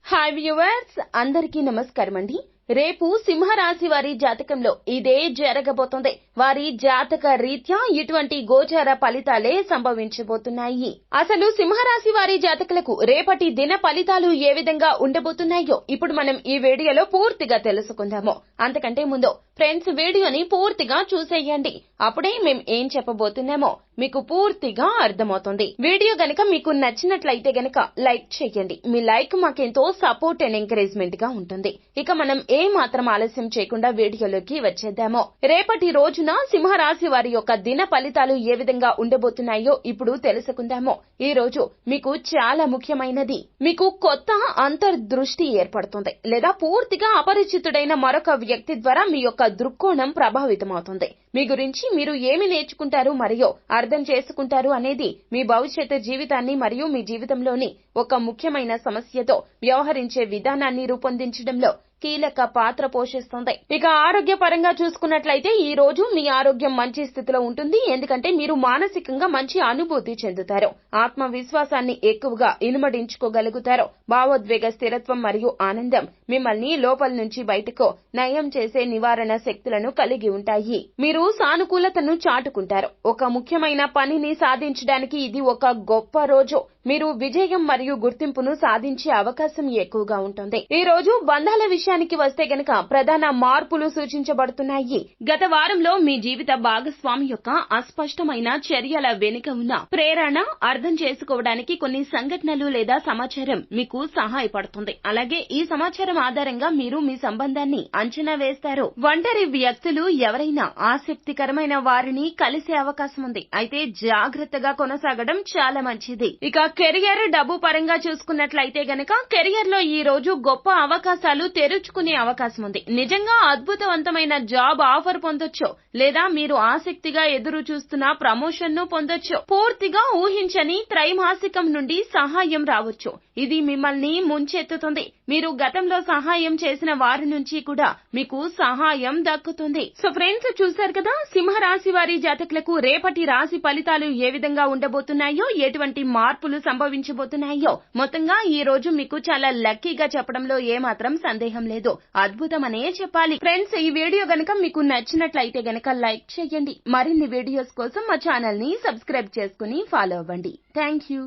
Hi viewers, అందరికీ నమస్కారం అండి. రేపు సింహరాశి వారి జాతకంలో ఇదే జరగబోతోంది. వారి జాతక రీత్యా ఇటువంటి గోచార ఫలితాలే సంభవించబోతున్నాయి. అసలు సింహరాశి వారి జాతకులకు రేపటి దిన ఫలితాలు ఏ విధంగా ఉండబోతున్నాయో ఇప్పుడు మనం ఈ వీడియోలో పూర్తిగా తెలుసుకుందాము. అంతకంటే ముందు ఫ్రెండ్స్, వీడియోని పూర్తిగా చూసేయండి. అప్పుడే మేం ఏం చెప్పబోతున్నామో మీకు పూర్తిగా అర్థమవుతుంది. వీడియో గనక మీకు నచ్చినట్లయితే గనక లైక్ చేయండి. మీ లైక్ మాకెంతో సపోర్ట్ అండ్ ఎంకరేజ్మెంట్ గా ఉంటుంది. ఇక మనం ఏ మాత్రం ఆలస్యం చేయకుండా వీడియోలోకి వచ్చేద్దాము. రేపటి రోజున సింహరాశి వారి యొక్క దిన ఫలితాలు ఏ విధంగా ఉండబోతున్నాయో ఇప్పుడు తెలుసుకుందాము. ఈ రోజు మీకు చాలా ముఖ్యమైనది. మీకు కొత్త అంతర్దృష్టి ఏర్పడుతుంది, లేదా పూర్తిగా అపరిచితుడైన మరొక వ్యక్తి ద్వారా మీ యొక్క దృక్కోణం ప్రభావితమవుతుంది. మీ గురించి మీరు ఏమి నేర్చుకుంటారు మరియు అర్థం చేసుకుంటారు అనేది మీ భవిష్యత్ జీవితాన్ని మరియు మీ జీవితంలోని ఒక ముఖ్యమైన సమస్యతో వ్యవహరించే విధానాన్ని రూపొందించడంలో కీలక పాత్ర పోషిస్తుంది. ఇక ఆరోగ్యపరంగా చూసుకున్నట్లయితే ఈ రోజు మీ ఆరోగ్యం మంచి స్థితిలో ఉంటుంది. ఎందుకంటే మీరు మానసికంగా మంచి అనుభూతి చెందుతారు. ఆత్మవిశ్వాసాన్ని ఎక్కువగా ఇనుమడించుకోగలుగుతారు. భావోద్వేగ స్థిరత్వం మరియు ఆనందం మిమ్మల్ని లోపల నుంచి బయటకు నయం చేసే నివారణ శక్తులను కలిగి ఉంటాయి. మీరు సానుకూలతను చాటుకుంటారు. ఒక ముఖ్యమైన పనిని సాధించడానికి ఇది ఒక గొప్ప రోజు. మీరు విజయం మరియు గుర్తింపును సాధించే అవకాశం ఎక్కువగా ఉంటుంది. ఈ రోజు బంధాల విషయానికి వస్తే గనక ప్రధాన మార్పులు సూచించబడుతున్నాయి. గత వారంలో మీ జీవిత భాగస్వామి యొక్క అస్పష్టమైన చర్యల వెనుక ఉన్న ప్రేరణ అర్థం చేసుకోవడానికి కొన్ని సంఘటనలు లేదా సమాచారం మీకు సహాయపడుతుంది. అలాగే ఈ సమాచారం ఆధారంగా మీరు మీ సంబంధాన్ని అంచనా వేస్తారు. ఒంటరి వ్యక్తులు ఎవరైనా ఆసక్తికరమైన వారిని కలిసే అవకాశం ఉంది. అయితే జాగ్రత్తగా కొనసాగడం చాలా మంచిది. ఇక కెరియర్, డబ్బు పరంగా చూసుకున్నట్లయితే గనక కెరియర్ లో ఈ రోజు గొప్ప అవకాశాలు తెరుచుకునే అవకాశం ఉంది. నిజంగా అద్భుతవంతమైన జాబ్ ఆఫర్ పొందొచ్చు, లేదా మీరు ఆసక్తిగా ఎదురు చూస్తున్న ప్రమోషన్ ను పొందొచ్చు. పూర్తిగా ఊహించని త్రైమాసికం నుండి సహాయం రావచ్చు. ఇది మిమ్మల్ని ముంచెత్తుతుంది. మీరు గతంలో సహాయం చేసిన వారి నుంచి కూడా మీకు సహాయం దక్కుతుంది. సో ఫ్రెండ్స్, చూశారు కదా సింహరాశి వారి జాతకులకు రేపటి రాశి ఫలితాలు ఏ విధంగా ఉండబోతున్నాయో, ఎటువంటి మార్పులు సంభవించబోతున్నాయో. మొత్తంగా ఈ రోజు మీకు చాలా లక్కీగా చెప్పడంలో ఏమాత్రం సందేహం లేదు. అద్భుతమనే చెప్పాలి. ఫ్రెండ్స్, ఈ వీడియో గనక మీకు నచ్చినట్లయితే గనక లైక్ చేయండి. మరిన్ని వీడియోస్ కోసం మా ఛానల్ ని సబ్స్క్రైబ్ చేసుకుని ఫాలో అవ్వండి. Thank you.